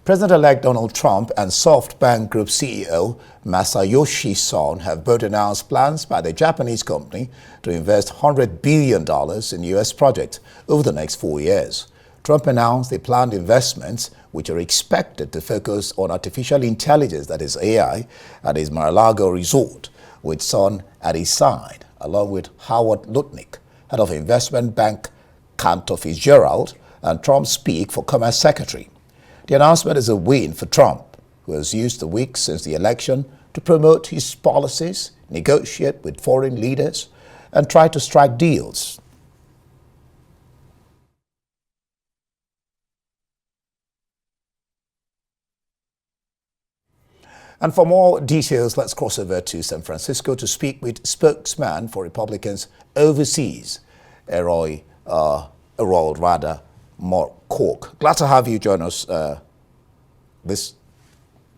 President-elect Donald Trump and SoftBank Group CEO Masayoshi Son have both announced plans by the Japanese company to invest $100 billion in U.S. projects over the next 4 years. Trump announced the planned investments, which are expected to focus on artificial intelligence, that is AI, at his Mar-a-Lago resort, with Son at his side, along with Howard Lutnick, head of investment bank Cantor Fitzgerald, and Trump's peak for Commerce Secretary. The announcement is a win for Trump, who has used the week since the election to promote his policies, negotiate with foreign leaders, and try to strike deals. And for more details, let's cross over to San Francisco to speak with spokesman for Republicans overseas, Morkoc. Glad to have you join us this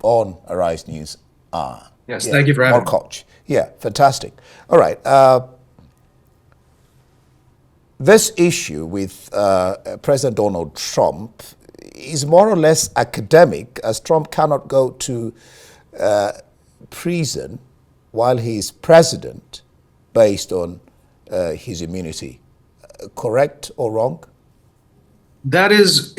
on Arise News. Yes, thank you for having me. Morkoc. Yeah, fantastic. All right. This issue with President Donald Trump is more or less academic, as Trump cannot go to prison while he is president based on his immunity. Correct or wrong? That is,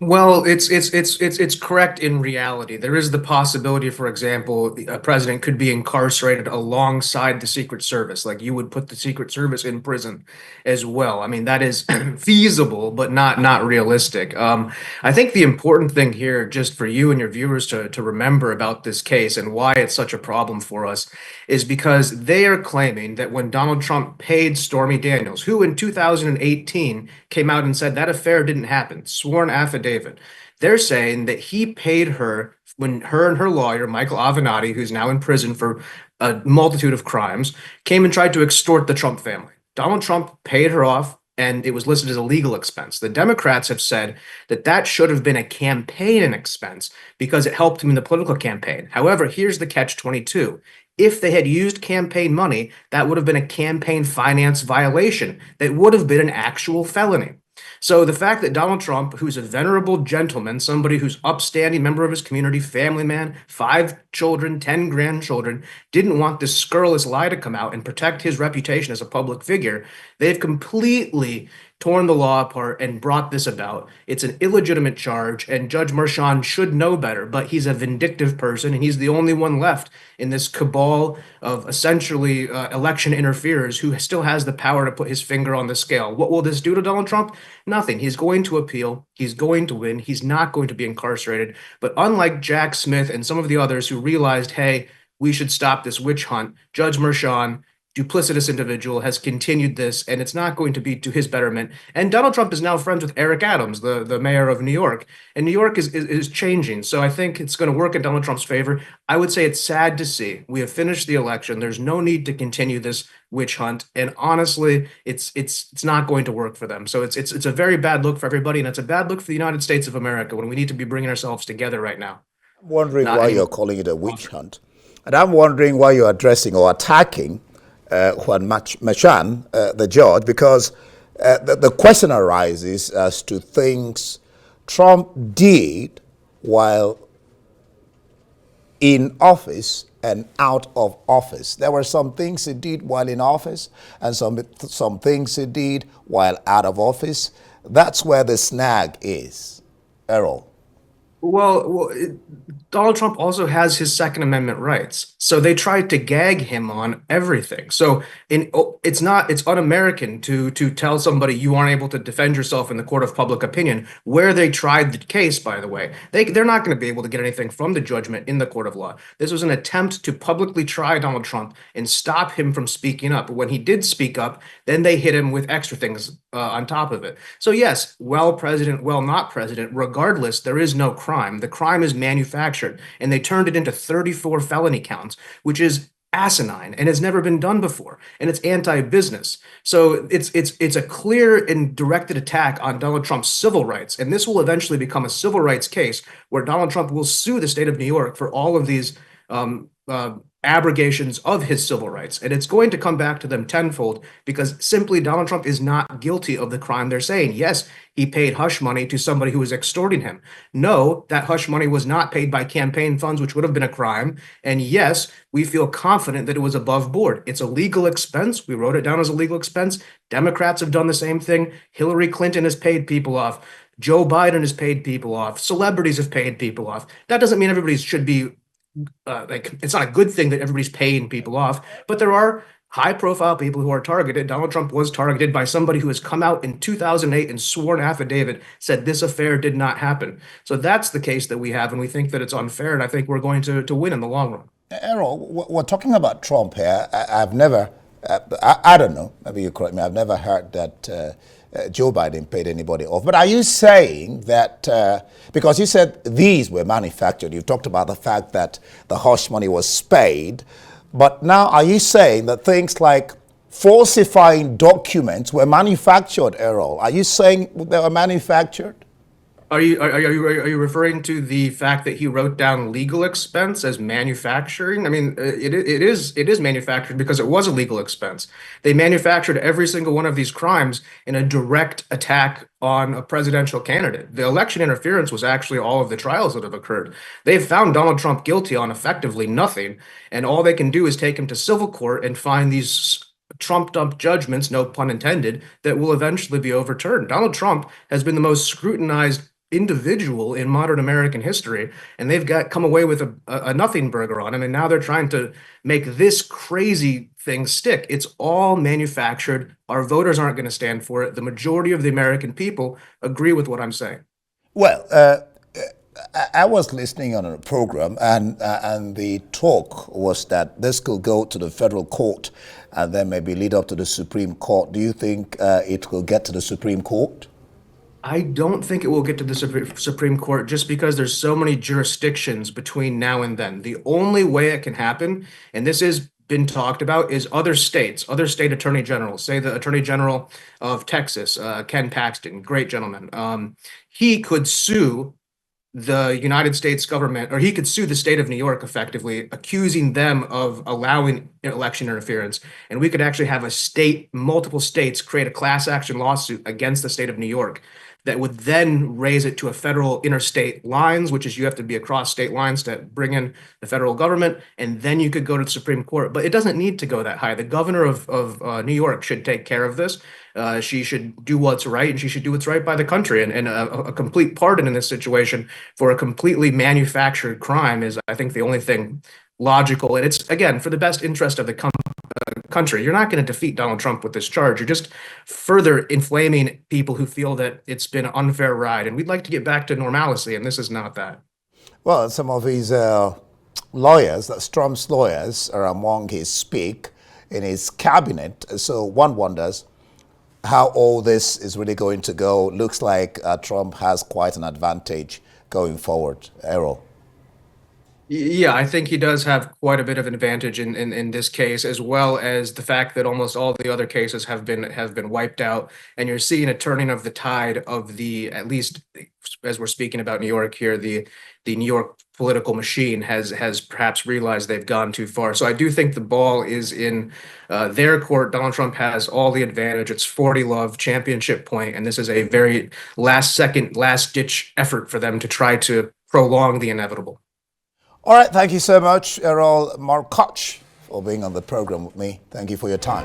well, it's correct in reality. There is the possibility, for example, a president could be incarcerated alongside the Secret Service. Like, you would put the Secret Service in prison as well. I mean, that is feasible, but not realistic. I think the important thing here, just for you and your viewers to remember about this case and why it's such a problem for us, is because they are claiming that when Donald Trump paid Stormy Daniels, who in 2018 came out and said that affair didn't happen, sworn affidavit, they're saying that he paid her when her and her lawyer, Michael Avenatti, who's now in prison for a multitude of crimes, came and tried to extort the Trump family. Donald Trump paid her off, and it was listed as a legal expense. The Democrats have said that that should have been a campaign expense because it helped him in the political campaign. However, here's the catch-22. If they had used campaign money, that would have been a campaign finance violation. That would have been an actual felony. So the fact that Donald Trump, who's a venerable gentleman, somebody who's upstanding member of his community, family man, 5 children, 10 grandchildren, didn't want this scurrilous lie to come out and protect his reputation as a public figure, they've completely torn the law apart and brought this about. It's an illegitimate charge, and Judge Merchan should know better, but he's a vindictive person, and he's the only one left in this cabal of essentially election interferers who still has the power to put his finger on the scale. What will this do to Donald Trump? Nothing. He's going to appeal. He's going to win. He's not going to be incarcerated. But unlike Jack Smith and some of the others who realized, hey, we should stop this witch hunt, Judge Merchan, duplicitous individual, has continued this, and it's not going to be to his betterment. And Donald Trump is now friends with Eric Adams, the mayor of New York, and New York is changing. So I think it's going to work in Donald Trump's favor. I would say it's sad to see. We have finished the election. There's no need to continue this witch hunt, and honestly, it's not going to work for them. So it's a very bad look for everybody, and it's a bad look for the United States of America when we need to be bringing ourselves together right now. I'm wondering why you're calling it a witch hunt, and I'm wondering why you're addressing or attacking Juan Merchan, the judge, because the question arises as to things Trump did while in office and out of office. There were some things he did while in office and some things he did while out of office. That's where the snag is, Errol. Well, Donald Trump also has his Second Amendment rights. So they tried to gag him on everything. So it's un-American to tell somebody you aren't able to defend yourself in the court of public opinion, where they tried the case, by the way. They're not going to be able to get anything from the judgment in the court of law. This was an attempt to publicly try Donald Trump and stop him from speaking up. But when he did speak up, then they hit him with extra things on top of it. So yes, well president, well not president, regardless, there is no crime. The crime is manufactured, and they turned it into 34 felony counts, which is asinine and has never been done before, and it's anti-business. So it's a clear and directed attack on Donald Trump's civil rights, and this will eventually become a civil rights case where Donald Trump will sue the state of New York for all of these abrogations of his civil rights. And it's going to come back to them tenfold because simply Donald Trump is not guilty of the crime they're saying. Yes, he paid hush money to somebody who was extorting him. No, that hush money was not paid by campaign funds, which would have been a crime. And yes, we feel confident that it was above board. It's a legal expense. We wrote it down as a legal expense. Democrats have done the same thing. Hillary Clinton has paid people off. Joe Biden has paid people off. Celebrities have paid people off. That doesn't mean everybody should be it's not a good thing that everybody's paying people off, but there are high profile people who are targeted. Donald Trump was targeted by somebody who has come out in 2008 and sworn affidavit said this affair did not happen. So that's the case that we have, and we think that it's unfair, and I think we're going to win in the long run. Errol, we're talking about Trump here. I've never, I don't know, maybe you correct me, I've never heard that Joe Biden paid anybody off. But are you saying that, because you said these were manufactured, you talked about the fact that the hush money was paid, but now are you saying that things like falsifying documents were manufactured, Errol? Are you saying they were manufactured? Are you referring to the fact that he wrote down legal expense as manufacturing? I mean, it is manufactured because it was a legal expense. They manufactured every single one of these crimes in a direct attack on a presidential candidate. The election interference was actually all of the trials that have occurred. They've found Donald Trump guilty on effectively nothing, and all they can do is take him to civil court and find these trumped up judgments, no pun intended, that will eventually be overturned. Donald Trump has been the most scrutinized individual in modern American history, and they've come away with a nothing burger on him, and now they're trying to make this crazy thing stick. It's all manufactured. Our voters aren't going to stand for it. The majority of the American people agree with what I'm saying. Well, I was listening on a program, and the talk was that this could go to the federal court and then maybe lead up to the Supreme Court. Do you think it will get to the Supreme Court? I don't think it will get to the Supreme Court just because there's so many jurisdictions between now and then. The only way it can happen, and this has been talked about, is other states, other state attorney generals. Say the Attorney General of Texas, Ken Paxton, great gentleman. He could sue the United States government, or he could sue the state of New York effectively, accusing them of allowing election interference. And we could actually have multiple states create a class action lawsuit against the state of New York that would then raise it to a federal interstate lines, which is you have to be across state lines to bring in the federal government, and then you could go to the Supreme Court. But it doesn't need to go that high. The governor of New York should take care of this. She should do what's right, and she should do what's right by the country. And a complete pardon in this situation for a completely manufactured crime is, I think, the only thing logical. And it's, again, for the best interest of the country. You're not going to defeat Donald Trump with this charge. You're just further inflaming people who feel that it's been an unfair ride. And we'd like to get back to normalcy, and this is not that. Well, some of his lawyers, that's Trump's lawyers, are among his speak in his cabinet. So one wonders how all this is really going to go. Looks like Trump has quite an advantage going forward. Errol. Yeah, I think he does have quite a bit of an advantage in this case, as well as the fact that almost all the other cases have been wiped out, and you're seeing a turning of the tide of the, at least as we're speaking about New York here, the New York political machine has perhaps realized they've gone too far. So I do think the ball is in their court. Donald Trump has all the advantage. It's 40-love championship point, and this is a very last-second, last-ditch effort for them to try to prolong the inevitable. All right, thank you so much, Errol Morkoc, for being on the program with me. Thank you for your time.